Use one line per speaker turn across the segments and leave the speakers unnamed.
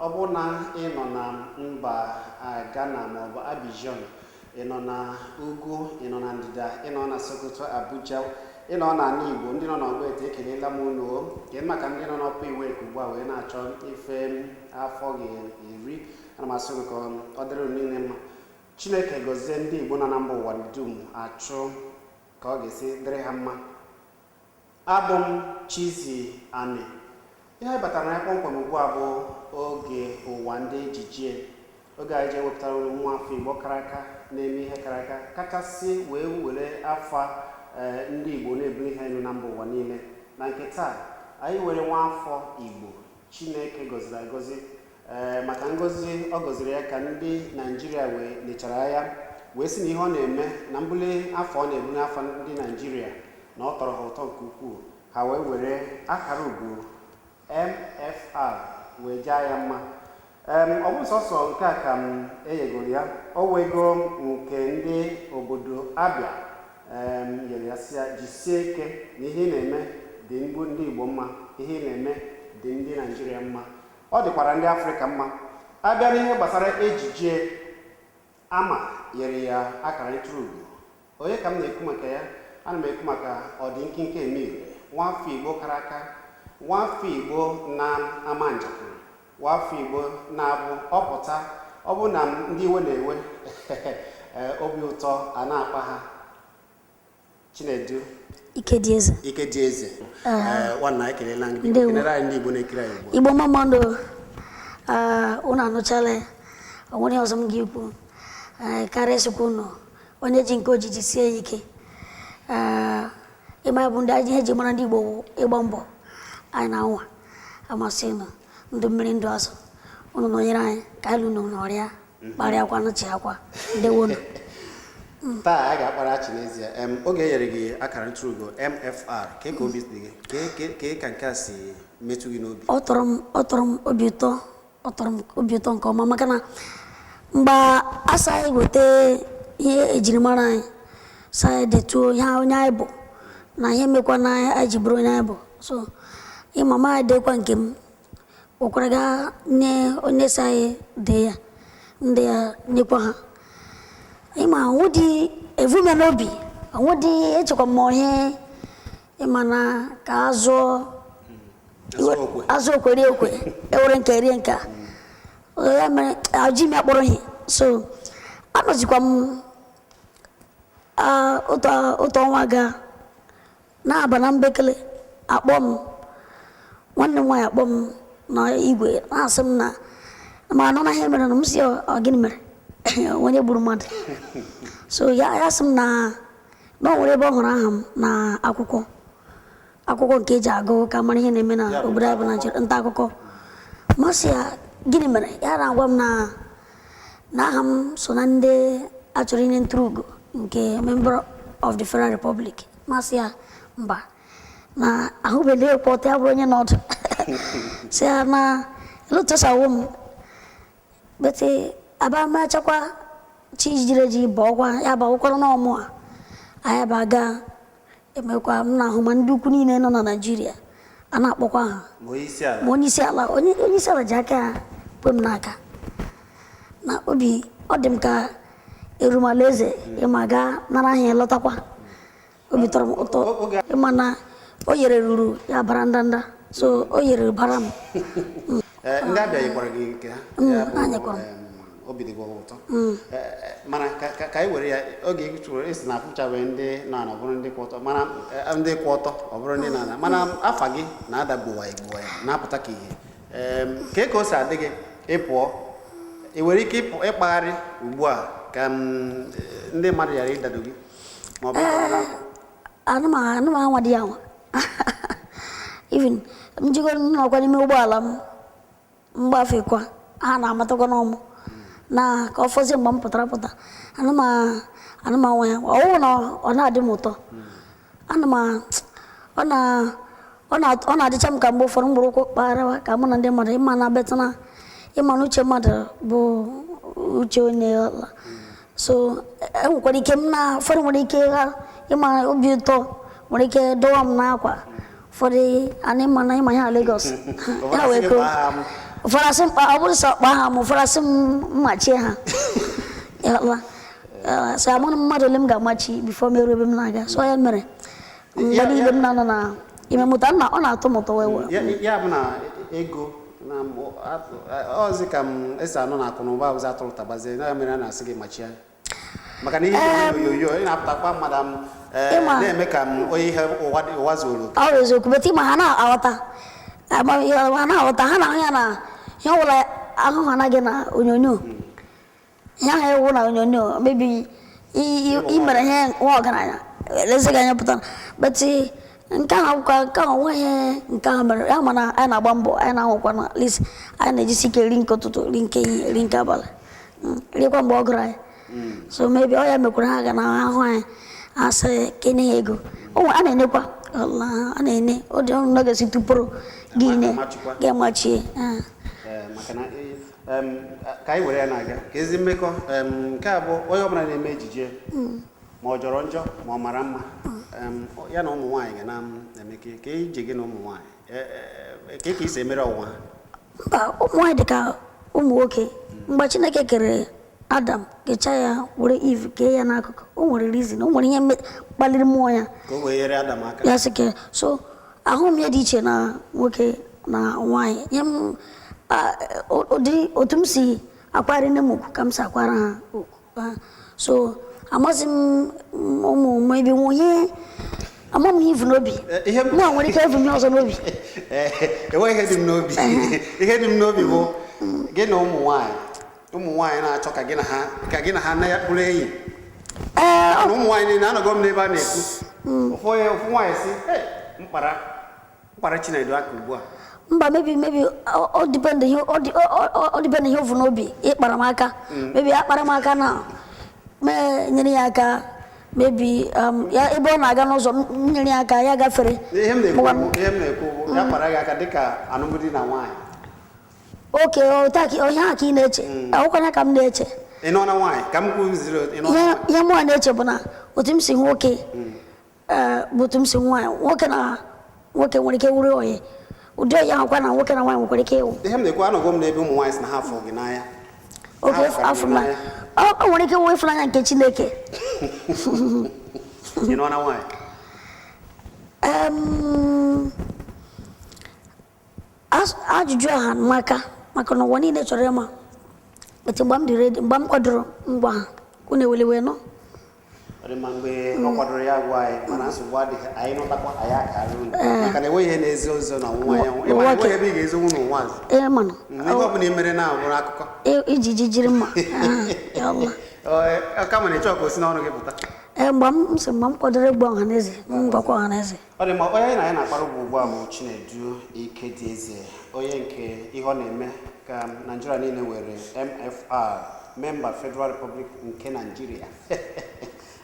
ọbụna ịnọ na mba Ghana maọbụ Abidjan, ịnọ na ugwu, ịnọ na ndịda, ịnọ na Sokoto, Abuja, ịnọ na ala Igbo, ndị nọ n'Ọgbete ekelela m unu. Ke maka ndị nọ n'ọpa iwe ugbu a wee na-achọ ife afọ iri, ana m asị ka ọ dịrị niile mma. Chineke gọzie ndị Igbo nọ na mba ụwa dum achụ ka ọ ga-esi dịrị ha mma. Abụ m Chizzy Ani. Ihe batara na kpọmkwem ugbu a bụ oge ụwa ndị ejije, oge anyị ji ewepụtara nwa afọ Igbo kara aka na-eme ihe kara aka kachasị wee were afa ndị Igbo na-ebuli ihe elu na mba ụwa niile. Na nke taa anyị were nwa afọ Igbo Chineke gọziri agọzi, maka ngọzi ọ gọziri ya ka ndị Naijiria wee lechara ya wee sị na ihe ọ na-eme na mbuli afọ ọ na-ebuli afọ ndị Naijiria na ọ tọrọ ha ụtọ nke ukwuu. Ha wee were akara ugo MFR wee jaa ya mma. Ọ bụ sọsọ nke a ka m enyegoro ya, o wego nke ndị obodo Abia nyere ya si ya jisie ike na ihe ị na-eme dị ndị Igbo mma, ihe ị na-eme dị ndị Naijiria mma, ọ dịkwara ndị Afrịka mma. Abịa n'ihe gbasara ejije, ama nyere ya akara ntụrụugo. Onye ka m na-ekwu maka ya? Ana m ekwu maka Ọdịnkinke Emile, nwafọ Igbo kara aka, nwafọ Igbo na-ama njakịrị, nwafọ Igbo na-abụ ọpụta ọ bụ na ndị iwe na-ewe obi ụtọ a na-akpa ha. Chinedu Ikedieze nwanna ekelela gị, kelere anyị ndị Igbo na-ekiri anyị ugbu a.
Igbo mamando unu anụchala onwere ọzọ m ga-ekwu karịa sikwa unu onye ji nke ojiji sie ya ike. Ịma bụ ndị anyị ihe ji mara ndị Igbo ịgba mbọ anyị na-anwa amasị unu ndụ mmiri ndụ azụ unu nọnyere anyị ka anyị lụnụ n'ọrịa kparịakwa nụchi akwa ndewonu.
Taa a ga-akpara chi n'ezie. Oge e nyere gị akara ntụrụugo MFR, ka obi dị gị, ka nke a si metụ gị n'obi?
Ọ tọrọ m obi ụtọ nke ọma, maka na mgbe asa anyị weta ihe ejirimara anyị sa anyị detuo ihe onye anyị bụ na ihe mekwa na anyị ji bụrụ onye anyị bụ. So ịmama anyị dekwa nke m kwekwara ga nye onye sa anyị dee ya, ndị ya nyekwa ha. Ịma nwụdị evume n'obi, nwụdị echekwa m ihe ịma na ka azụ okwe rie okwe ewere nke rie nke ya mere ajị m akpọrọ ihe. So anọzikwa m otu ọnwa ga na-aba na Mbekele, akpọ m nwanne m nwaanyị, akpọ m na igwe na-asị m na ma anọ na ihe mere na m si ọ gịnị mere onye gburu mmadụ. So ya sị m na o nwere ebe ọ hụrụ aha m na akwụkwọ nke eji agụ ka mara ihe na-eme na obodo anyị bụ Naịjirịa, nta akụkọ. Masị ya gịnị mere ya na-agwa m na aha m so na ndị achọrọ inye ntụrụugo nke Member of the Federal Republic. Masị ya mba, na ahụbeghị ekpọta ya bụrụ onye nọdụ si ya na elutosawo m bete abamachakwa chi jiri eji bọkwa ya bakwara n'ọmụ a anyị baga emekwa m na ahụ ma ndị ukwu niile nọ na Naịjirịa a na-akpọkwa ha ma onye isi ala ji aka ya kwe m n'aka na obi. Ọ dị m ka erumala eze ịma ga nara ahịa lọtakwa. Obi tọrọ m ụtọ ịma na o yere ruru ya bara ndanda, so o yere bara m.
Ndị Abịa yikwara gị nke ha? Obi dị gị ụtọ. Mana ka anyị were ya oge ị chụrụ esi na afụchabeghị ndị na-ana bụrụ ndị kwụ ọtọ, mana ndị kwụ ọtọ ọ bụrụ ndị na-ana, mana afa gị na-ada gbuwa ya na-apụta ka ihe. Ka o si adị gị ịpụọ, ị nwere ike ịkpagharị ugbu a ka ndị mmadụ ghara ịdado gị ma ọ bụ
anụmanụ dị ya nwa even m jigoro n'ọkwa n'ime ụgbọala m mgbafekwa ha na-amatakwa n'ọmụ na ka ọ fọzie mgbe m pụtara anụmanụ ya ọwụ na ọ na-adị m ụtọ. ọ na-adịcha m ka mgbe ụfọdụ mgbụrụ ụkwụ kpagharịwa ka mụ na ndị mmadụ ịma na betana ịma na uche mmadụ bụ uche onye ọla. So enwekwara ike m na ụfọdụ nwere ike ịma obi ụtọ nwere ike dọwa m n'akwa ụfọdụ ana ịma na ịma ya Lagos ya wee ko Farasim abur sa paham farasim machi ha. Ya Allah. Sa mon madolem ga machi before me robem naga. So ya mere. Ngani dem na. Ime mutanna ona to moto wewe.
Ya bana ego na ozi kam esa no na kono ba uza tolo tabaze na mere na sige machi ya. Maka ni yo ina aptakwa madam na-eme ka oyi ihe ụwa zuru
ọ eziokwu beti ma ha na-aghọta ha na-aghọta ha na ya na ihe ọbụla ahụ ha anaghị na onyonyo ihe ahụ ewu na onyonyo mebi imere ihe nwa ọgaranya elezighị anya pụtara beti nke ahụ nweghị nke ahụ mere ya mana anyị na-agba mbọ anyị na-ahụkwa na list anyị na-ejisi ike ri nke ụtụtụ ri nke ehihie ri nke abalị rikwa mgbe ọ gụrụ anyị so mebi ọ ya mekwara ha ga na ahụ anyị asa kene ego ana enekwa Allah ana ene o de no ga situpro gine ga machie
makana kai were na aga kezi mmekọ nke abụ onye ọbụla na-eme ejije ma ọ jọrọ njọ ma ọ mara mma ya na ụmụ nwaanyị ga na-emeke ka ije gị na ụmụ nwaanyị ka isi emere ọnwa
mba ụmụ nwaanyị dịka ụmụ nwoke mgbe Chineke kere Adam kecha ya were Eve ke ya n'akụkụ o nwere reason o nwere ihe kpaliri mmụọ ya
ka o wee nyere Adam aka
ya sị ke so ahụ m ya dị iche na nwoke na nwaanyị ihe m otu m si akwari nne m ukwu ka m si akwara ha so amasị m ụmụ m ebe nwunye ama m ivu n'obi mụ nwere ike ivu m ọzọ n'obi
enweghị ihe dị m n'obi ihe dị m n'obi bụ gị na ụmụ nwaanyị na-achọ ka gị na ha na-akpụrụ enyi ụmụ nwaanyị niile anọgọ m n'ebe a na-ekwu ofu nwaanyị si mkpara Chinedu aka ugbu a
mba mebi ọ dipende ihe ovu n'obi ịkpara m aka mebi akpara m aka na nyere ya aka mebi ya ebe ọ na-aga n'ụzọ nyere ya aka ya gafere
ihe m na-ekwu ya kpara gị aka dịka alụmdi na nwaanyị
oke onye a ka ị na-eche ọkwanya ka m na-eche
ị nọ na nwaanyị ka m kwuziri
ihe mụ na-eche bụ na otu m si nwoke bụ otu m si nwaanyị nwoke nwere ike wuru oyi ụdị oyi ahụkwa na nwoke na nwaanyị nwekwara ike ịwụ
ihe m na-ekwu anọgọ m n'ebe ụmụ nwaanyị si na ha afọ gị n'anya
oke afọ n'anya ọ nwere ike wee ịfụnanya nke Chineke
ị nọ na nwaanyị
ajụjụ aha maka na ụwa niile chọrọ ịma etu mgbe m dị redi mgbe m kwadoro ngwa ha unu ewelewe nọ
ọ dị mma mgbe ọ kwadoro ya gwa anyị mana nsogbu adịghị anyị nụtakwa anyị akara unu maka na enweghị ihe na-ezi ozo na nwa ya enweghị ebe ị ga-ezo nwunye nwaazị
mana
ihe ọ bụla imere na-abụrụ akụkọ
iji jiri mma
kama na ịchọ ka o si n'ọnụ gị pụta
mgbe m kwadoro egwu ọhaneze ngwakwa ọhaneze
ọ dị mma onye anyị na ya na-akpara ugbu a bụ Chinedu Ikedieze onye nke ihe ọ na-eme ka Nigeria niile nwere MFR member Federal Republic nke Nigeria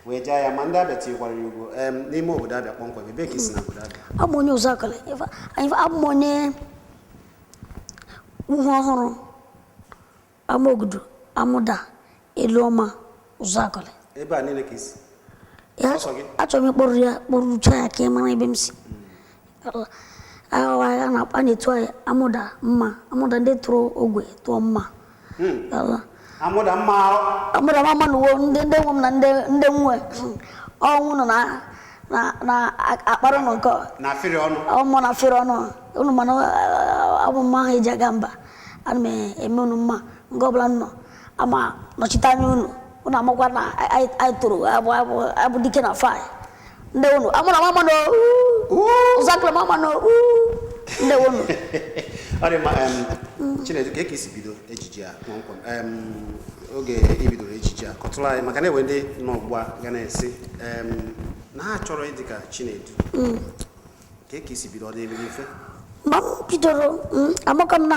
wee jaa ya ma ndị Abịa tinyekwara ya ugwu n'ime obodo Abịa kpọmkwem ebe ka isi na obodo Abịa
abụ onye Ụzọakọlị abụ m onye uhu ọhụrụ Amaogudu Amụda Eluọma Ụzọakọlị
ebe a niile ka isi
achọrọ m ịkpọrọ ya kpọrụcha ya ka ị mara ebe m si agha na-akpa na-etu anyị amụda mma ndị tụrụ ogwe tụọ mma
amụda mma
na uwe ndị nwe m na ndị nwe ọnwụ nọ na akpara ụnụ nke ọmụ na afịrị ọnụ unu mana abụ mma ahụ eji aga mba ana m eme unu mma nke ọbụla nọ ama nọchite anya unu amakwa na anyị tụrụ abụ dike na fai ndị unu amụna mama Ụzọakọlị mama ndị unu
ọ dị mma Chinedu ka esi bido ejije a kpọmkwem oge ibidoro ejije a kọtụrụ anyị maka na enwe ndị nọ ugbu a ga na-esi na ha chọrọ ịdị ka Chinedu ka esi bido ọ dị ebe mfe
mgbe m bidoro amaka m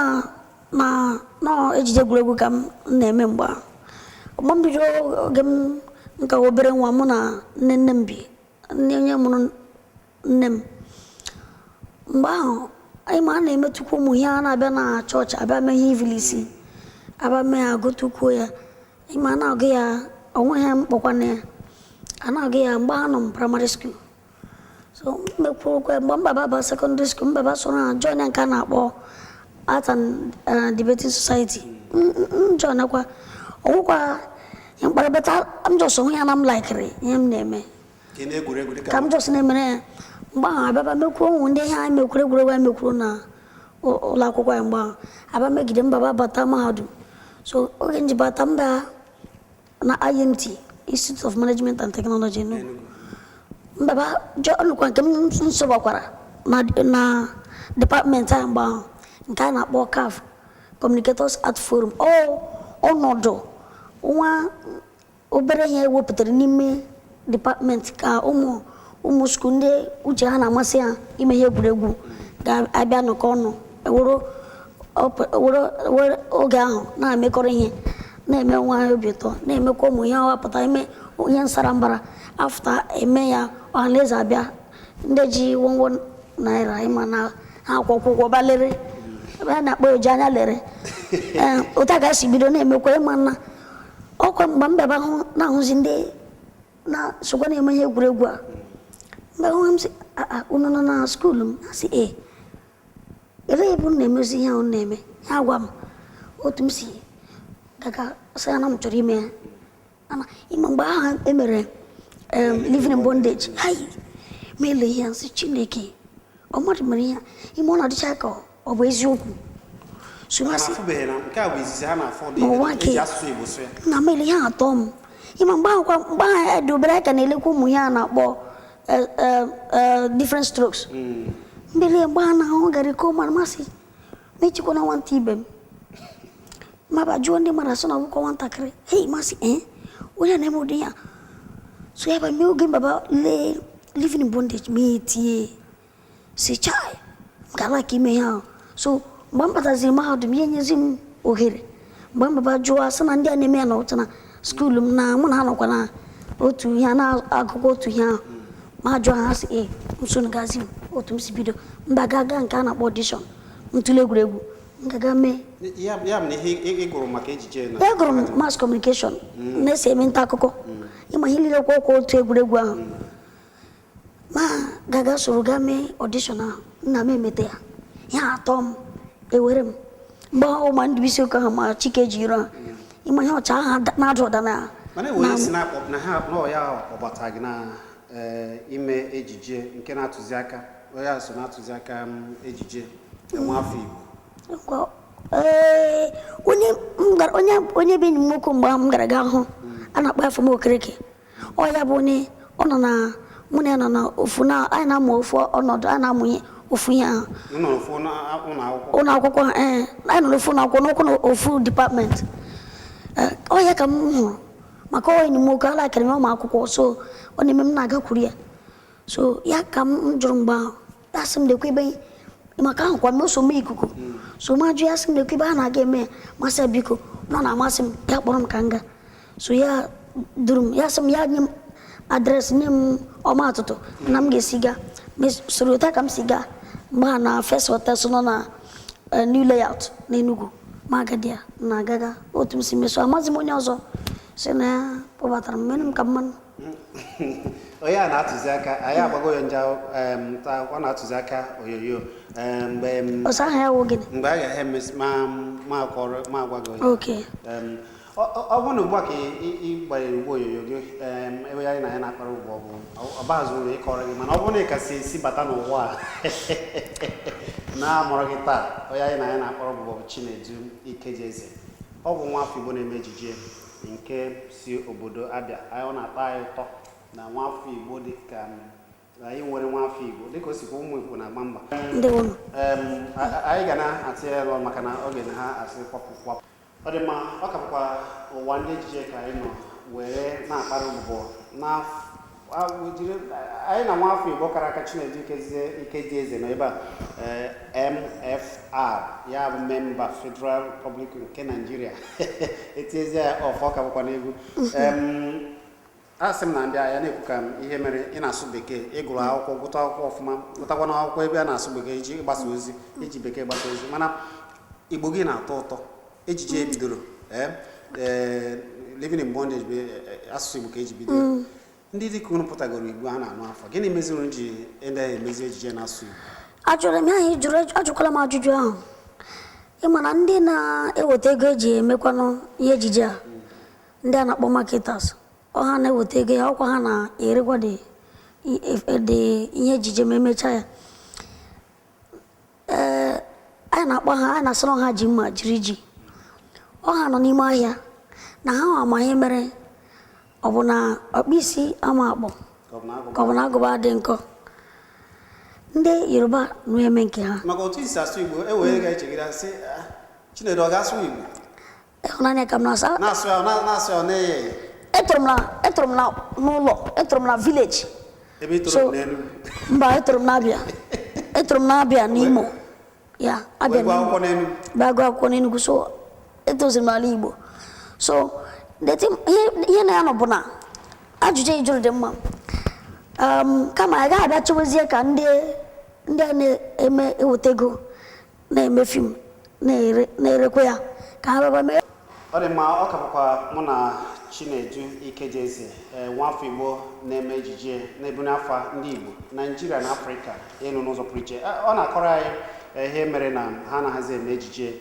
na ejije egwuregwu ka m na-eme mgbe mgbe m bidoro oge m nka obere nwa mụ na nne m bi onye mụrụ nne m mgbe ahụ anyị ma a na-emetụkwa ụmụ ihe a na-abịa na chọọchị abịa mee ihe ivilisi abịa mee ya agụtụkwuo ya anyị ma a na-agụ ya onweghị mkpọkwana ya a na-agụ ya mgbe a nọ m praịmarị skuul so mmekwurukwe mgbe mbaba ba sekọndịrị skuul mbaba so na jọn nke a na-akpọ Art and Debating Society. John Aqua. Oh, but I'm just so young, I'm like him name. Come just name it. Ba, Baba Milko, one day I milk Milkrona or Lako and Ba. I make them Baba Batamadu. So, Orange Batamba, na IMT, Institute of Management and Technology. No. Baba, John Quantum Sobaquara, na department time bound, kind of walk off, communicators at forum. Oh, no, do. One obere here, whoop the name department ka umuskunde ujana masia imehe buregu ga abia no kono eworo oga ho na mekore ihe na eme nwa obieto na eme ko mu ya wapata eme onye nsarambara after eme ya unless abia ndeji 11 naira ima na akwụkwọ balere ba na kpo ojanya lere otaga sibido na eme ko ima na okwa mbamba ba ho na ho zinde na sokwa na eme ihe egwuregwu a mgbe I'm say uno na school I say ebe ibu na emezi ihe na eme ya gwa m otu m si gaga say na m chọrọ ime ana ime mgbe ahụ emere living in bondage hai mele ihe nsị Chineke ọ mmadụ mere ihe ime ọ na-adịcha ka ọ bụ eziokwu so na si
nke a bụ izizi ha na afọ dị eji asụsụ Igbo so ya
na mele ihe atọ m ime mgbe ahụ dobere aka na-elekwa ụmụ ya na-akpọ different strokes. Mbele bana ho gari ko man masi. Mechi ko na wanti ibem. Maba juonde mara sona ko wanta kre. Hey masi oya na modia. So ya ba mi oge baba le living in bondage me tie. Se chai. Ngala ki me ha. So mbamba tazima ha dum yenye zim ohere. Mbamba ba jua sana ndia ne me na otana school na mu na no kwa na otu ya na akoko otu ya. Ma jo ha si msunu gazi otum si bido mbagaga nka na audition ntule egwuregwu ngaga me
ya m ihe iguru maka ejije na
eguru mass communication na se menta akụkọ ima hilile kwa otu egwuregwu ahụ ma gaga soro ga me audition ahụ na me mete ya atom ewere m mgbe o ma ndibisi ka ha ma chike jiro ima ihe ọcha ha na adọda na
mana we snap up na ha no ya ọbata gị na ime ejije nke na-atụzi aka onye so na-atụzi aka ejije enwe afọ Igbo onye bi n'imoku mgbe m gara ga hụ a na-akpọ afọ m Okereke ọ ya bụ ne ọ nọ na mụ na nọ na ofu na anyị na-amụ ofu ọnọdụ a na-amụnye ofu ihe ahụ ụlọ akwụkwọ anyị nọ n'ofu n'akwụkwọ n'ofu department ọ ya ka m hụrụ maka ọ n'imoku ala akịrị ụmụ akwụkwọ so ọ na-eme m na-aga kwuru ya so ya ka m jụrụ mgbe ahụ ya sị m lekwa ebe maka ahụ kwa m so mee ikuku so ma jụ ya sị m lekwa ebe ha na-aga eme masị ya biko nọ na-amasị m ya kpọrọ m ka nga so ya duru m ya sị m ya nye m adreesị nye m ọma atụtụ na m ga-esi ga soro ụta ka m si ga mgbe ha na First Hotel so nọ na New Layout na Enugu ma agadi ya na agaga otu m si meso amazi m onye ọzọ si na ya kpọbatara m mere m ka mmanụ onye a na-atụzi aka anyị agbago ya nja ọ na-atụzi aka oyoyo mgbe
ọsọ aha ya wụ gịnị
mgbe a ga-ehe ma agwago ya
okay
ọ bụrụ na ugbu a ka ị gbanyere ugbo oyoyo gị ebe ya na ya na-akpara ugbo ọ bụ ọbaazụ ụlọ ịkọrọ gị mana ọ bụrụ na ị kasị esi bata n'ụwa a na-amụrụ gị taa onye anyị na ya na-akpara ugbo bụ Chinedu Ikedieze ọ bụ nwa afọ Igbo na-eme ejije nke si obodo Abia ọ na-atọ anyị ụtọ na nwafọ Igbo dị ka anyị nwere nwafọ Igbo dịka o sikwa ụmụ Igbo na-agba mba anyị ga na-atị ya lọ maka na oge na ha asị kwapụ ọ dị mma ọ ka bụkwa ụwa ndị ejije ka anyị nọ were na-akpara ụbọ anyị na nwafọ Igbo kara aka Chinedu Ikedieze nọ ebe a MFR ya bụ memba Federal Republic nke Nigeria etiezie ya ọfọ ka bụkwa n'egwu asị m na ndị agha na-ekwu ka ihe mere ị na-asụ bekee ịgụrụ akwụkwọ gụta akwụkwọ ọfụma gụtakwa n'akwụkwọ ebe a na-asụ bekee iji gbasa ozi iji bekee gbasa ozi mana Igbo gị na-atọ ụtọ ejije ebidoro living in bondage bụ asụsụ Igbo ka eji bidoro ndị dịka unu pụtagoro Igbo a na-anụ afọ gịnị meziri unu ji ede emezi ejije na-asụ Igbo
ajụrụ m ya ajụkwala m ajụjụ ahụ ịma na ndị na-eweta ego eji emekwanụ ihe ejije a ndị a na-akpọ marketers ọha na-eweta ego ya ọkwa ha na-erekwa dị ihe ejije ma emechaa ya anyị na-akpọ ha anyị na-asịrọ ha ji mma jiri ji ọha nọ n'ime ahịa na ha ama ihe mere ọ bụ na ọkpụ isi ama akpọ ka ọ bụ na agụba dị nkọ ndị Yoruba na-eme nke ha
maka otu isi asụ Igbo ewere ga-echegide sị Chinedu ọ ga-asụ Igbo
ịhụnanya ka m na-asa
na-asụ ya na-eye
etoro m na n'ụlọ etoro m na village
ebe itoro n'elu
mba etoro m n'Abịa etoro m n'Abịa n'Imo ya Abịa
n'Imo
bagụ akwụkwọ n'Enugu so etoziri m n'ala Igbo so ihe na ya nọ bụ na ajụjụ ijụrụ dị mma kama a gaghị abịa chọwezie ka ndị a na-eme eweta ego na-eme fim na-erekwa ya ka ha bịaba mee
ọ dị mma ọ ka bụkwa mụ na Chinedu Ikejeze nwafọ Igbo na-eme ejije na-ebunye afa ndị Igbo Naịjirịa na Afrịka ịnụ n'ụzọ pụrụ iche ọ na-akọrọ anyị ihe mere na ha na-ahazi eme ejije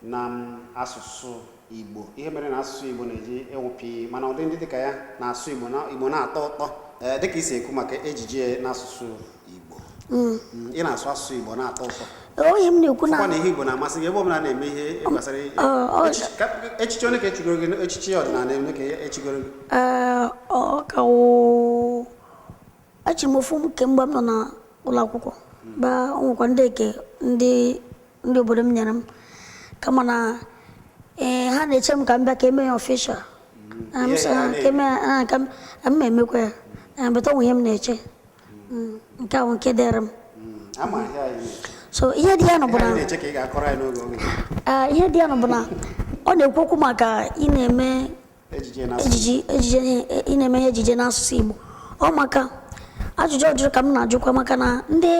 na asụsụ Igbo ihe mere na asụsụ Igbo na-eji enwụpi mana ụdị ndị dịka ya na-asụ Igbo na-atọ ụtọ dịka isi ekwu maka ejije n'asụsụ Igbo ị na-asụ asụsụ Igbo na-atọ ụtọ
onye m na-ekwu
na ihe Igbo na-amasị gị ebe ọbụla na-eme ihe gbasara echichi onye ka echigoro gị echichi ọdịnala onye ka echigoro gị
echi m ofu kemgbe m nọ na ụlọ akwụkwọ ba nwekwa ndị eke ndị obodo m nyere m kama na ha na-eche m ka m bịa ka eme ya official ka m emekwa ya beta onwe ihe m na-eche nke ahụ nke dịrị m so ihe dị ya nọ bụ na ọ na-ekwu okwu maka ị na-eme ị na-eme ihe ejije n'asụsụ Igbo ọ maka ajụjụ ọjụrụ ka m na-ajụkwa maka na ndị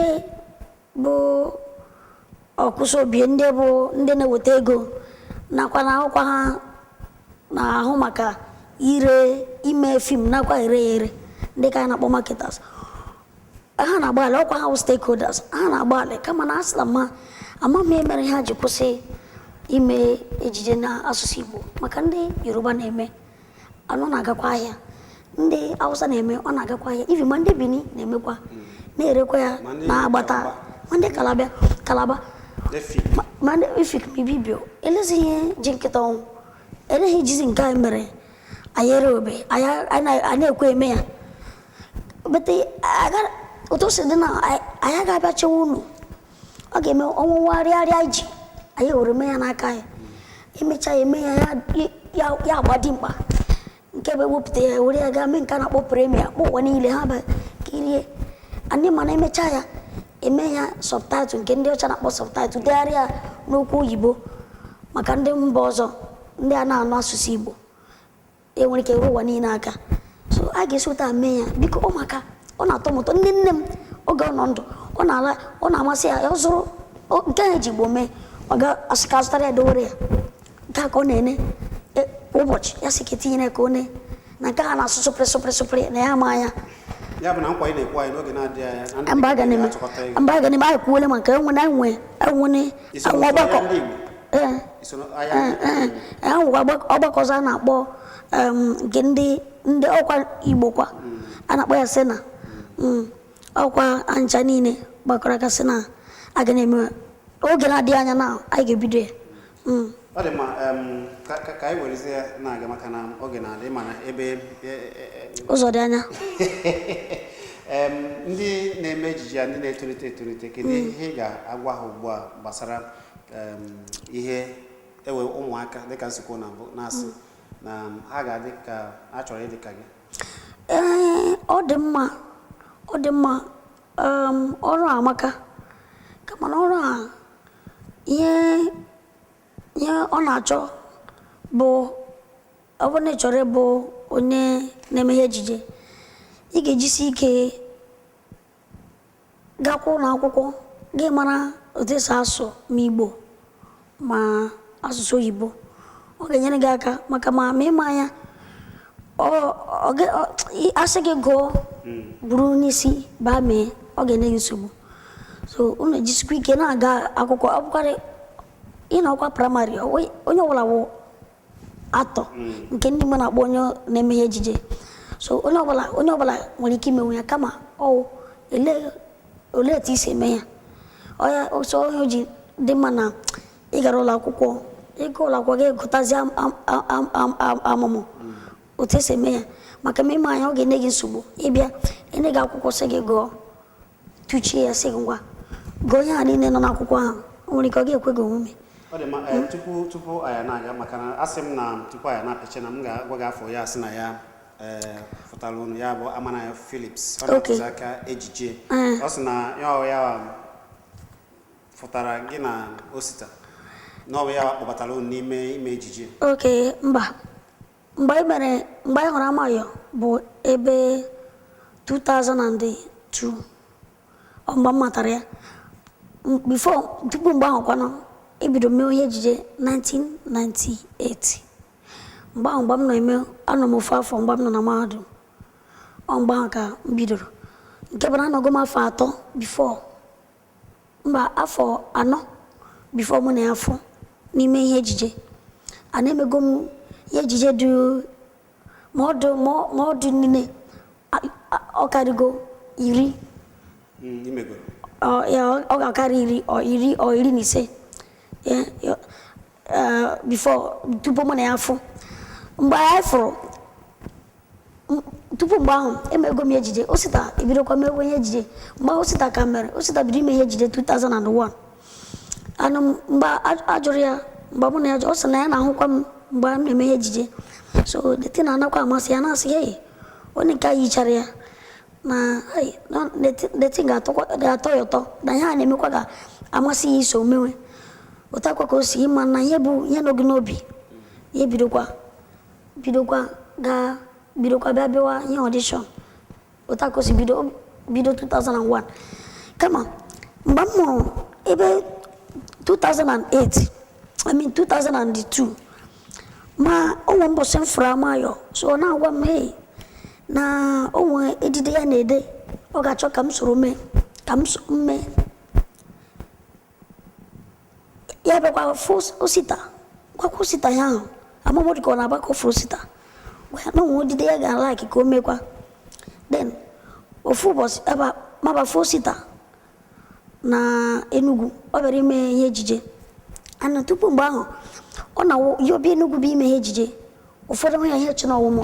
bụ ọkụsọ obi ndị bụ ndị na-eweta ego nakwa na akwụkwọ ha na-ahụ maka ime fim nakwa ere ya ere ndị ka a na-akpọ marketers ha na-agbalị ọkwa ha stakeholders ha na-agbalị kama na asịla ma ama m emere ha ji kwụsị ime ejije n'asụsụ Igbo maka ndị Yoruba na-eme anọ na-agakwa ahịa ndị Hausa na-eme ọ na-agakwa ahịa ivi ma ndị Bini na-emekwa na-erekwa ya na-agbata ma ndị Kalaba ma ndị Efik Ibibio elezi ihe ji nkịta ọnwụ eleghị jizi nke anyị mere anyị ere obe anyị na-ekwe eme ya bete otu si dị na anyị ga-abịa chewa unu ọ ga-eme ọnwụnwa rịarịa ji anyị were mee ya n'aka ya emechaa ya eme ya agbadi mkpa nke bụ ewepụta ya were ya gaa mee nke a na-akpọ premia kpọ ụwa niile ha ba kirie ndị mana emechaa ya eme ya subtitle nke ndị ọcha na-akpọ subtitle degharịa n'okwu oyibo maka ndị mba ọzọ ndị a na-anụ asụsụ Igbo enwere ike ruo ụwa niile aka so a ga-esi ụta mee ya biko ụmụaka ọ na-atọ m ụtọ ndị nne m oge ọ nọ ndụ ọ na-amasị ya ọ zụrụ nke ha eji Igbo mee ọ ga-asị ka azụtara ya dowere ya nke a ka ọ na-ene ụbọchị ya sị ka etinyere ka one na nke ha na-asụ sụpịrị na ya ama anya
ya bụ na nkwa ị na-ekwu anyị n'oge na-adịghị anya
mba a ga na-eme anyị kwuole maka enwe ọgbakọ ọgbakọ ọzọ a na-akpọ nke ndị ọkwa Igbo kwa a na-akpọ ya sena ọkwa ancha niile gbakọrọ aka sị na a ga na-eme oge na-adịghị anya na anyị ga-ebido ya
ọ dị mma ka anyị werezie ya na-aga maka na oge na-adị mana ebe
ụzọ dị anya
ndị na-eme ejije ya ndị na-etolite kedu ihe ị ga-agwa ha ugbu a gbasara ihe ewe ụmụaka dịka nsikwu na-asị na ha ga-adị ka a chọrọ ịdị ka gị
ọ dị mma ọrụ amaka kama na ọrụ a ihe ọ na-achọ bụ ọ bụrụ na ị chọrọ ịbụ onye na-eme ihe ejije ị ga-ejisi ike gakwa ụlọ akwụkwọ gị mara otu esi asụ ma Igbo ma asụsụ oyibo ọ ga-enyere gị aka maka ma ịma anya asị gị gụọ buru n'isi baa mee ọ ga-enye gị nsogbu so unu ejisikwa ike na-aga akwụkwọ ọ bụkarị ọkwa praịmarị onye ọbụla wụ atọ nke ndị mmadụ na-akpọ onye na-eme ihe ejije so onye ọbụla nwere ike imenwe ya kama olee etu isi eme ya ọsọ onye ji dị mma na ịgara ụlọ akwụkwọ ga-egụtazi amụmụ otu esi eme ya maka ma ime anya ọ ga-enye gị nsogbu ịbịa enye gị akwụkwọ sị gị gụọ tụchie ya sị gị ngwa gụọ ihe a niile nọ n'akwụkwọ ahụ o nwere ike ọ ga-ekwe gị omume
ọ dị mma tupu anyị na-aga maka na asị m na tupu anyị na-apịchi na m ga-agwa gị afọ ya sị na ya fụtara unu ya bụ Amanaya Phillips ọ na-atụzi aka ejije ọ sị na ya fụtara gị na Osita na ọ ya kpọbatara unu n'ime ime ejije
mba mgbe anyị hụrụ Amayọ bụ ebe 2002 mgbe m matara ya tupu mgbe ahụ kwanụ ebido mee ihe ejije 1998 mgbe ahụ mgbe m nọ anọ m ofu afọ mgbe m nọ na mahadum mgbe ahụ ka m bidoro nke bụ na anọgo m afọ 3 bifo afọ 4 bifo mụ na ya afọ n'ime ihe ejije a na-emego m ihe ejije dị ma ọ dị niile ọ karịgo 10 ọ ga-akarị 15 before tupu mụ na ya afọ mgbe anyị fụrụ tupu mgbe ahụ emego m ejije Osita ebidokwa mewe ihe ejije mgbe Osita ka mere Osita bido ime ihe ejije 2001 mgbe ajụrụ ya mgbe mụ na ya ọ sị na ya na-ahụkwa m mgbe m na-eme ihe ejije so deti na-anakwa amasị ya na-asị hei onye nke anyị yichara ya na deti ga-atọ ya ụtọ na ihe a na-emekwa ga-amasị ya iso mewe ụtakwa ka o si ịma na ihe bụ ihe nọ gị n'obi ya bidokwa bịa bịawa ihe ọdishọn ụtakwa o si bido 2001 kama mgbe m mụrụ ebe 2002 ma onwe mbọsị m fụrụ Amayọ so ọ na-agwa m hei na onwe edide ya na-ede ọ ga-achọ ka m soro mee ya bịakwa Osita gwakwa Osita ya ahụ amamọdụ ka ọ na-agbakọ fụ Osita gwa ya na onwe odide ya ga-alaiki ka o mekwa then ofu ụbọchị mabafu Osita na Enugu ọ bịara ime ihe ejije ana tupu mgbe ahụ ọ na-yobi Enugu bụ ime ihe ejije ụfọdụ hụ ya ihe chi n'ọwụmụ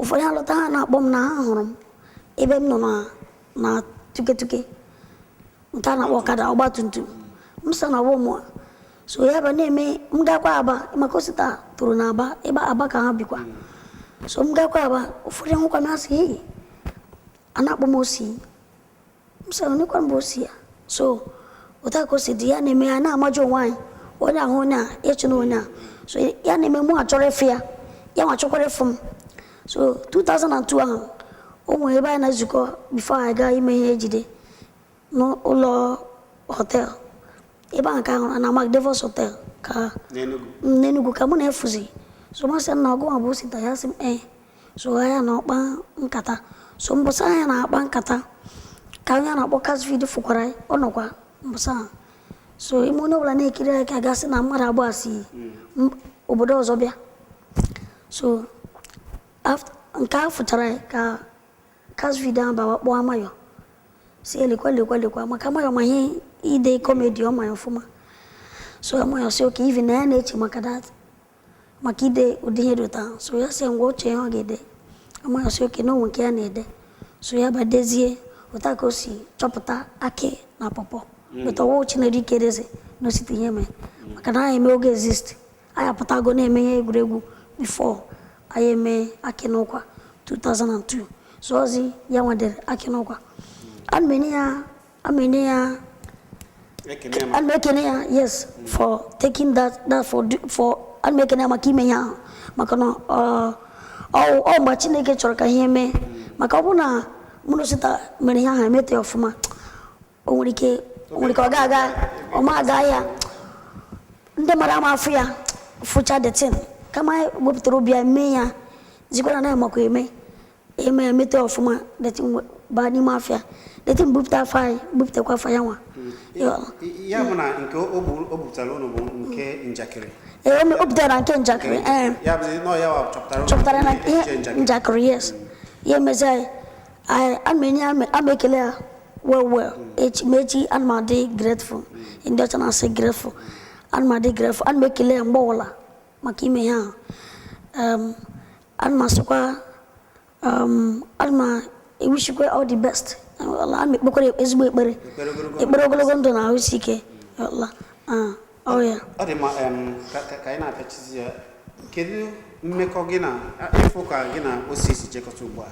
ụfọdụ ha lọta ha na-akpọ m na ha hụrụ m ebe m nọ na tuketuke nke a na-akpọ ọkada ọgbatumtum m sa na ọwụmụ so ya bụ na-eme m gakwa Aba maka Osita toro na Aba ebe Aba ka ha bikwa so m gakwa Aba ụfọdụ hụkwa m asị hei a na-akpọ m Osi m sa onekwa m bụ Osi ya so ụta ka o si dị ya na-eme ya na-amajọ onwe anyị onye ahụ onye a eche na onye a so ya na-eme mụ achọrọ efe ya nwa chọkwara efu m so 2002 ahụ o nwere ebe anyị na-ezukọ bifo anyị gaa ime ihe ejide n'ụlọ họtel ebe ahụ ka ahụrụ na Magdevos Hotel ka n'Enugu ka mụ na-efuzi so masị na ọgụ bụ Osita ya sị m so anya na ọkpa nkata so mbọsị anya na-akpa nkata ka onye a na-akpọ Casvid fụkwara anyị ọ nọkwa mbọsị ahụ so ime onye ọbụla na-ekiri anyị ka gasị na mmadụ abụọ si obodo ọzọ bịa so nke a fụchara anyị ka Casvid ahụ bawa kpọọ Amayọ si elekwa maka Amayọ ma ihe ide kọmedi ọ ma ya ọfụma so Amayọ si oke ivi na ya na-eche maka ide ụdị ihe dị ụta so ya si ngwa oche ihe ọ ga-ede Amayọ si oke n'onwe nke ya na-ede so ya badezie ụta ka o si chọpụta akị na pọpọ bụta ọwụ Chinerike Edeze na Osita ihe mee maka na anyị eme oge exist anyị apụtago na-eme ihe egwuregwu before anyị eme akị n'ụkwa 2002 so ozi ya nwadere akị n'ụkwa ana m ekene ya yes for taking that for ana m ekene ya maka ime ya maka na ọ mgbe Chineke chọrọ ka ihe mee maka ọ bụ na mụ na Osita mere ihe ahụ emete ya ọfụma o nwere ike ọ ga-aga ọma aga ya ndị mara ama afụ ya fụcha detin kama wepụtara obi ya mee ya zikwara na ya makwa emete ọfụma detin ba ni mafia de tim bupta fai bupta kwa fa yawa yo
ya muna nke obutalo no nke njakịrị
e me obda na nke njakịrị
ya bụ no ya wa
chaptara na njakịrị yes ye mezai I amekele well mechi and my day grateful in that and I say grateful and my day grateful and mekele mbola makime ha and masukwa and my I wish you all the best Allah and bokore ezigbo ekpere ogologo ndụ na ahụ sike Allah oh yeah
odi ma ka ina apechizi kedu mmekọ gị na ifo ka gị na osisi jekọta ugbu a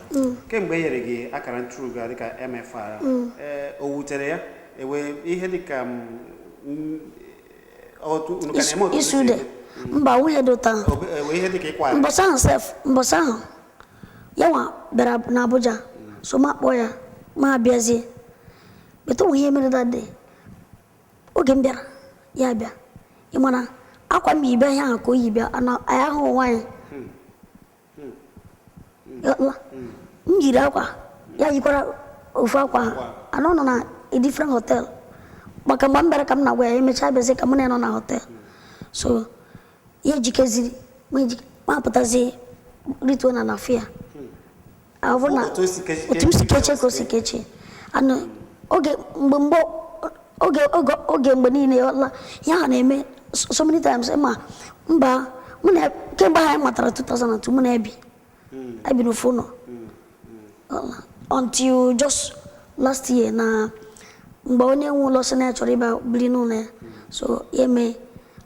kemgbe nyere gị akara ntụrụ ga dịka MFR o wutere ya ewe ihe dịka otu unu ka na-eme otu
isude mba nwunye dota
ewe ihe dịka ịkwa
mbọsa ahụ yawa bịara na Abuja so ma kpọ ya ma abịazie beto ihe mere that day oge m bịara ya bịa ịmana akwa m yibe ihe ahụ ka o yibịa aya ahụ nwanyị m yiri akwa ya yikwara ofu akwa anọ nọ na a different hotel maka mgbe m bịara ka m na-agwa ya emechaa bịazie ka m na-anọ na hotel so ya jikeziri ma apụtazie rituo na lafia ahụ na otu m si keche ka o si keche anụ oge mgbe niile ya ha na-eme so many times mba muna kemgbe anyị matara 2002 muna ebi no phone until just last year na mgbe onye nwe ụlọ sị na chọrọ ịba biri n'ụlọ ya so eme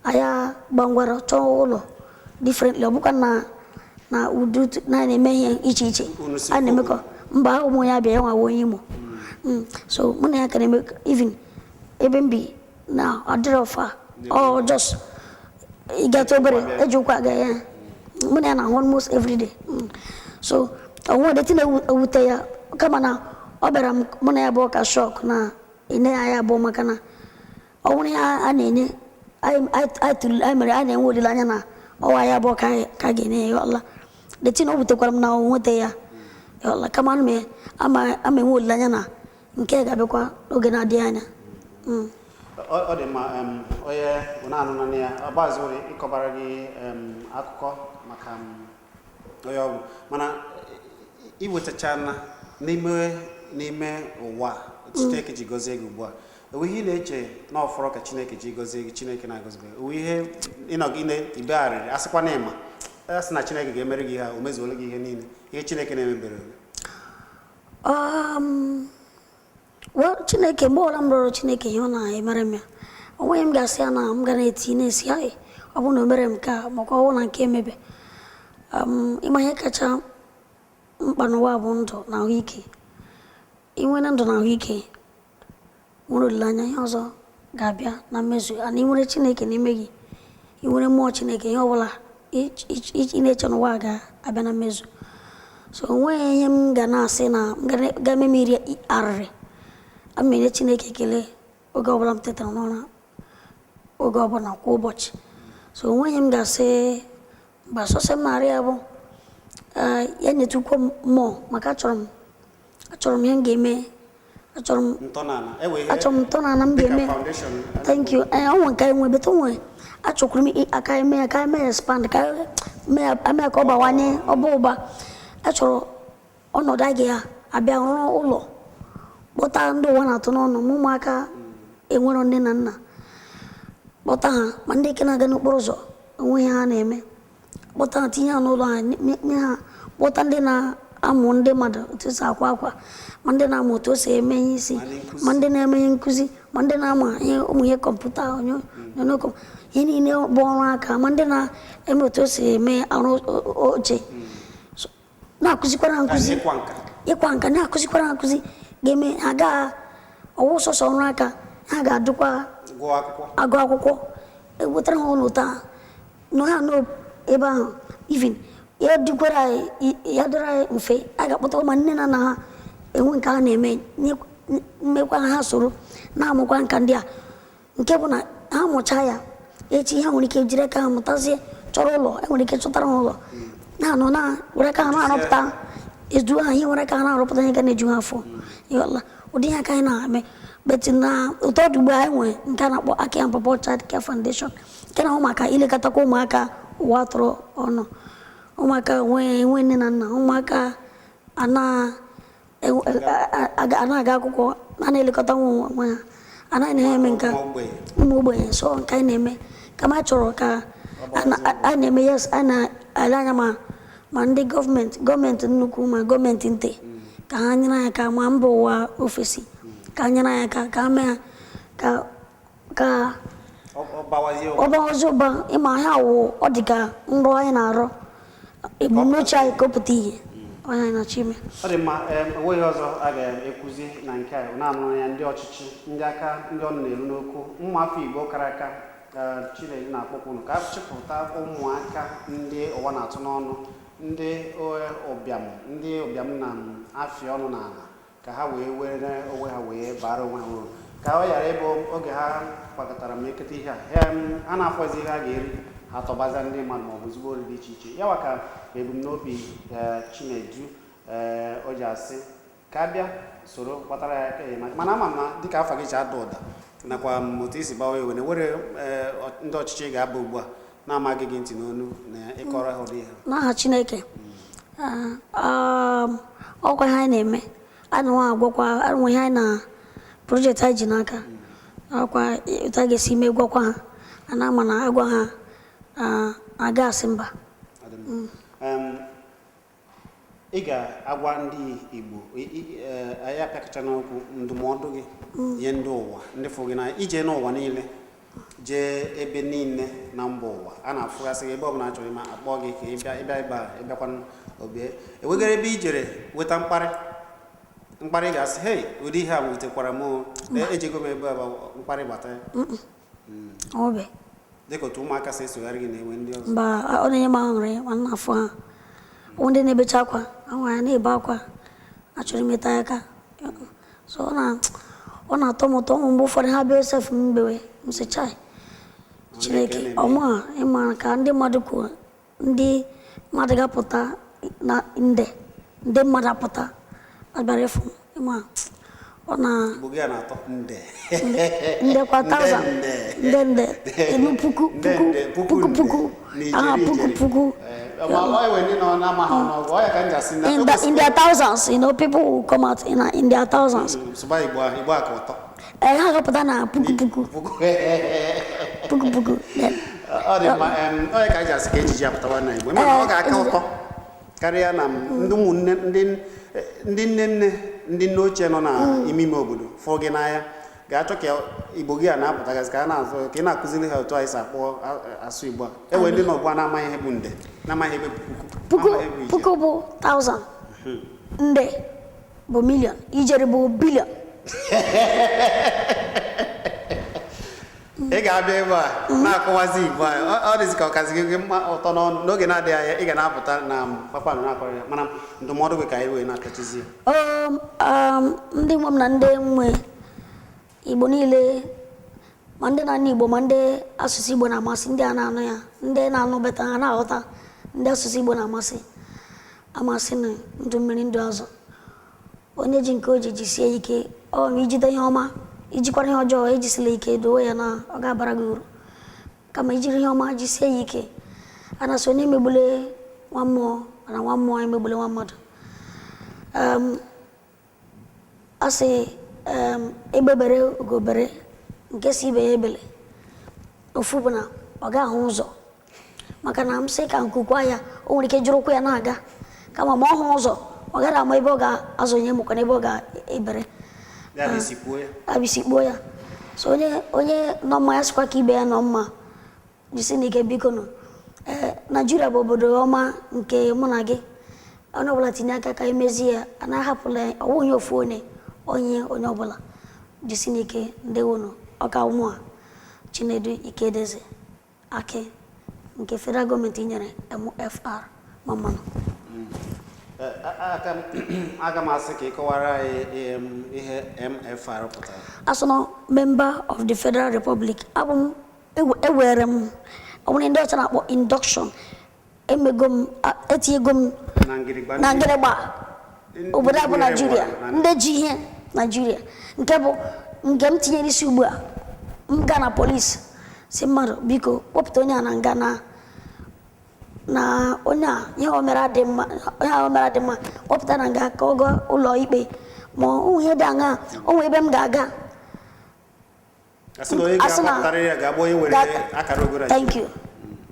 aya gbangwara chọọ ụlọ differently ọ bụkwa na udu na na-eme ihe iche iche a na-emekọ mba ụmụ ya bịa ya nwa onye Imo so muna ya ka na-eme even ebe mbi na adịrị ọfa or just you get over it ejukwa ga ya muna na almost every day so owo de tin ewute ya kama na obera muna ya bo ka shock na ine ya bo maka na owo ya anenye I mere anya nwodi lanya na owa ya bo ka ga ne yo Allah de tin obute kwara na onwete ya yo Allah kama me ama nwodi lanya na nke ga bekwa oge na dị anya
ọ dị ma onye na-anụ na ya ọgbaziri ịkọbara gị akụkọ maka onye ọgwụ mana iwetacha na n'ime ụwa Chineke ji gọzie gị ugbu a owe ihe na-eche na ọfọrọ ka Chineke ji gọzie gị Chineke na-agọzi gị owe ihe ịnọgide ibegharịrị asịkwa na ịma asị na Chineke ga-emere gị ha o mezuole gị ihe niile ihe Chineke na-emebere
well Chineke mgbe ọla m rọrọ Chineke ihe ọ na-emere m ya onweghị m ga-asị ya na m ga na-eti na-esi anyị ọ bụ na o mere m ka maka ọwụ na nke emebe ịma ihe kacha mkpa n'ụwa bụ ndụ na ahụike inwere ndụ na ahụike nwere olileanya ihe ọzọ ga-abịa na mmezu ana inwere Chineke n'ime gị inwere mmụọ Chineke ihe ọbụla ị na-eche n'ụwa ga-abịa na mmezu so onweghị ihe m ga na-asị na m ga-eme m iri arịrị amere Chineke ekele oge ọbụla m tetara n'ụra oge ọbụla kwa ụbọchị so onweghị m ga-asị mgbe sọsọ m na-arị ya bụ ya nyetukwo mmụọ maka achọrọ m ihe m ga-eme achọrọ m ntọala m ga-eme thank you ọnwe nke enwe bete onwe achọkwuru m aka eme expand ka eme ka ọ bawanye ọba ụba achọrọ ọnọdụ a ga-abịa rụọ ụlọ kpọta ndị ụwa na-atụ n'ọnụ ụmụaka enwero nne na nna kpọta ha ma ndị ike na-aga n'okporo ụzọ enweghị ha na-eme kpọta ha tinye ha n'ụlọ ha nye ha kpọta ndị na-amụ ndị mmadụ otu esi akwa akwa ma ndị na-amụ otu o si eme ihe isi ma ndị na-eme ihe nkụzi ma ndị na-amụ ụmụ ihe kọmputa onyonyo ihe niile bụ ọrụ aka ma ndị na-eme otu o si eme arụ oche na-akụzikwara ha nkụzi ịkwa nka na-akụzikwara ha nkụzi ga-eme ha ọwụ sọsọ ọrụ aka ha ga-adụkwa agụ akwụkwọ ewetara ha ụlọ taa nọ ha n'ebe ahụ even ya dịkwara ya dịra mfe a ga-akpọta ma nne na nna ha enwe nke ha na-eme mmekwa ha soro na-amụkwa nka ndị a nke bụ na ha mụchaa ya echi ha nwere ike jiri aka ha mụtazie chọrọ ụlọ enwere ike chọtara ha ụlọ na-anọ na were aka ha na-arụpụta is do I hear what I can out of the can do for you what do you kind of me but now thought to buy one cannot I can't support child care foundation can I maka ile katako maka watro ono umaka when umaka ana ana ga kuko ana ile katamu ana ne menka mugbe so kai neme kama choro ka ana me yes ana alanya ma ndi government nnukwu ma government nte ka ha nyere ya ka ma mbọ wa ofesi ka nyere ya ka mee ka ọbawazi ụba ịma ha wụ ọ dị ka nrọ anyị na-arọ ebumnuche anyị ka ọ pụta ihe onye anyị na-achọ ime
ọ dị mma enweghị ọzọ a ga-ekwuzi na nke a na-anụ ya ndị ọchịchị ndị aka ndị ọnụ na-eru n'okwu ụmụ afọ Igbo kara aka Chineke na-akpọkwu unu ka a chịpụta ụmụaka ndị ụwa na-atụ n'ọnụ ndị ụbịam na afịa ọnụ n'ala ka ha wee were onwe ha wee bara onwe ha uru ka ọ ghara ebe oge ha kpakọtara ma eketa ihe a na-afọzi ihe a ga-eri ha tọbaza ndị mmadụ ma ọ bụ zigbo ori dị iche iche yawa ka ebumnobi Chinedu o ji asị ka abịa soro kpatara ya aka enyemaka mana ama ma dịka afọ gị ji ada ụda nakwa otu isi gbawa ewe na were ndị ọchịchị ga-aba ugbu a na-amaghị gị ntị n'onu na ịkọrọ ha ụdị ihe
n'aha Chineke ọkwa ihe anyị na-eme anyị nwa agwakwa anwe ihe anyị na projekti anyị ji n'aka ọkwa ụta ga-esi ime gwakwa ha ana ama na agwa ha aga asị mba
ị ga-agwa ndị Igbo anyị apịakacha n'okwu ndụmọdụ gị nye ndị ụwa ndị fụ gị na ije n'ụwa niile jee ebe niile na mba ụwa a na-afụgasị gị ebe ọbụla a chọrọ ịma akpọ gị ka ịbịakwa obie ewegara ebe ijere weta mkparị ga-asị hei ụdị ihe a wutekwara m ejego m ebe a mkparị gbata ya dịka otu ụmụaka si esogharị gị na-enwe ndị ọzọ
mba ọ na-enye m aṅụrị nwanne afọ ha ndị na-ebecha akwa anwa ya na-ebe akwa achọrọ imeta ya aka so ọ na-atọ m ụtọ mgbe ụfọdụ ha bịa sef mbewe msechai Chineke ọmụa ịma ka ndị mmadụ kwuo ndị mmadụ ga-apụta na ndị mmadụ apụta abịara efu ịma ọ na nde kwa 1000 nde enu puku in their thousands, people will come out in their thousands. Ha ga-apụta na puku
ọ dị mma onye ka anyị ji asị ka ejiji apụtawa na Igbo mana ọ ga-aka ụtọ karịa na ndị ụmụnne ndị nne nne ochie nọ n'ime obodo fọ gị n'anya ga-achọ ka Igbo gị a na-apụtagasị ka a na-azụ ka ị na-akụziri ha otu anyị si akpọ asụ Igbo a enwere ndị n'ọgbọ na-amaghị ihe bụ nde na-amaghị ebe
puku bụ 1000 nde bụ million ijeri bụ billion
ị ga-abịa ebe a na-akọwazi Igbo a ọ dịzị ka ọkazi gị mma ụtọ n'ọnụ n'oge na-adịghị anya ị ga na-apụta na kpakpando na-akọrọ ya mana ndụmọdụ gị ka anyị wee na-akachizi
ndị nwe m na ndị nwe Igbo niile ma ndị na-anụ Igbo ma ndị asụsụ Igbo na-amasị ndị a na-anụ ya ndị na-anụ beta ha na-aghọta ndị asụsụ Igbo na-amasị na ndụ mmiri ndụ azụ onye ji nke o ji jisie ike ijide ihe ọma ijikwara ihe ọjọọ ejisila ike dowe ya na ọ ga-abara gị uru kama ijiri ihe ọma jisie ya ike a na-asị onye emegbule nwa mmụọ na nwa mmụọ emegbule nwa mmadụ a sị egbebere ugobere nke si ibe ya ebele ofu bụ na ọ ga-ahụ ụzọ maka na m sị ka nkukwa ya o nwere ike jụrụ ụkwụ ya na-aga kama ma ọ hụ ụzọ ọ gara ama ebe ọ ga-azụnye mụkwa na ebe ọ ga-ebere abisikpuo ya so onye nọ mma ya sịkwa ka ibe ya nọ mma jisi n'ike biko nọ Naijiria bụ obodo ọma nke mụ na gị onye ọbụla tinye aka ka emezie ya anaghị hapụla ọwụghị ofu onye ọbụla jisi n'ike ndewonu ọka ụmụ a Chinedu Ikedeze Aki nke federal gọọmenti nyere MFR mamanụ
aga m asị ka ị kọwara anyị ihe MFR pụtara.
As a member of the Federal Republic, ewere m onwere ndị ọcha na-akpọ induction etinyego m na ngịrịgba obodo abụ Nigeria ndị ji ihe Nigeria nke bụ nke m tinyere isi ugbu a m gaa na polisi si mmadụ biko kpọpụta onye a na nga na onye a ihe o mere adị mma kpọpụta na nga ka ọ gaa ụlọ ikpe ma ihe dị aṅa o nwee ebe m ga-aga. Thank you.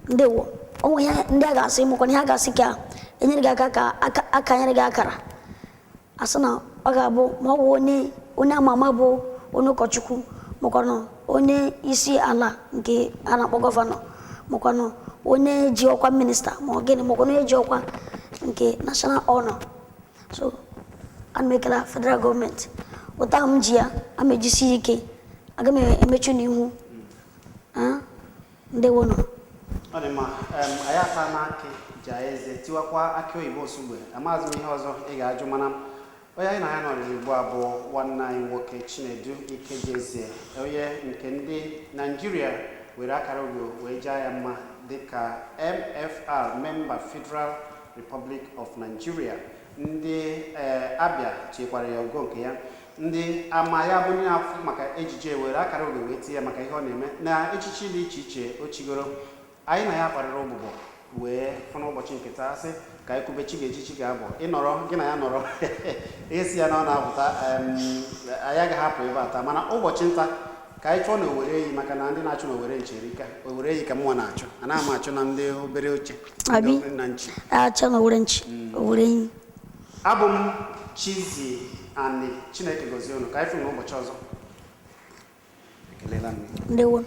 Ndewo. Onwe ya ndị a ga-asị mụkwana ihe a ga-asị ka enyere gị aka ka aka nyere gị akara. Asị na ọ ga-abụ ma ọ bụ onye ama ama bụ onye ụkọchukwu makwanụ onye isi ala nke a na-akpọ gọvanọ makwanụ onye ji ọkwa minista ma ọ gịnị makwanụ onye ji ọkwa nke national honor. So ana m ekele federal gọọmenti ụta m ji ya amejisi ike aga m emechu n'ihu ndewo nọ.
Ọ dị mma, anyị ata n'akị ji eze tiwakwa akị oyibo osugbe amaghịzi m ihe ọzọ ị ga-ajụ mana onye anyị na ya nọrọ ugbu a bụ nwanne anyị nwoke Chinedu Ikejezie, onye nke ndị Nigeria were akara ugo wee jaa ya mma dịka MFR member Federal Republic of Nigeria. Ndị Abia chekwara ya ogo nke ya, ndị ama ya bụ ndị na-afụ maka ejije were akara ugo wee tie ya maka ihe ọ na-eme na echichi dị iche iche o chigoro. Anyị na ya kparịrị ụbụbọ wee fụ n'ụbọchị nke taa sị ka anyị kwube chi ga-eji chi ga-abụ ịnọrọ gị na ya nọrọ ihe si ya na ọ na-apụta anyị ga-ahapụ ebe a taa mana ụbọchị nta ka anyị chụọ na Owere Eyi maka na ndị na-achụ na Owere Ncherika Owere Eyi ka mụnwa na-achụ anaghị m achụ na ndị obere oche na nchi
achọ na Owere nchi Owere Eyi.
Abụ m Chizzy Ani, Chineke gozie unu ka anyị fụ n'ụbọchị ọzọ. Ekelela m.
Ndewo.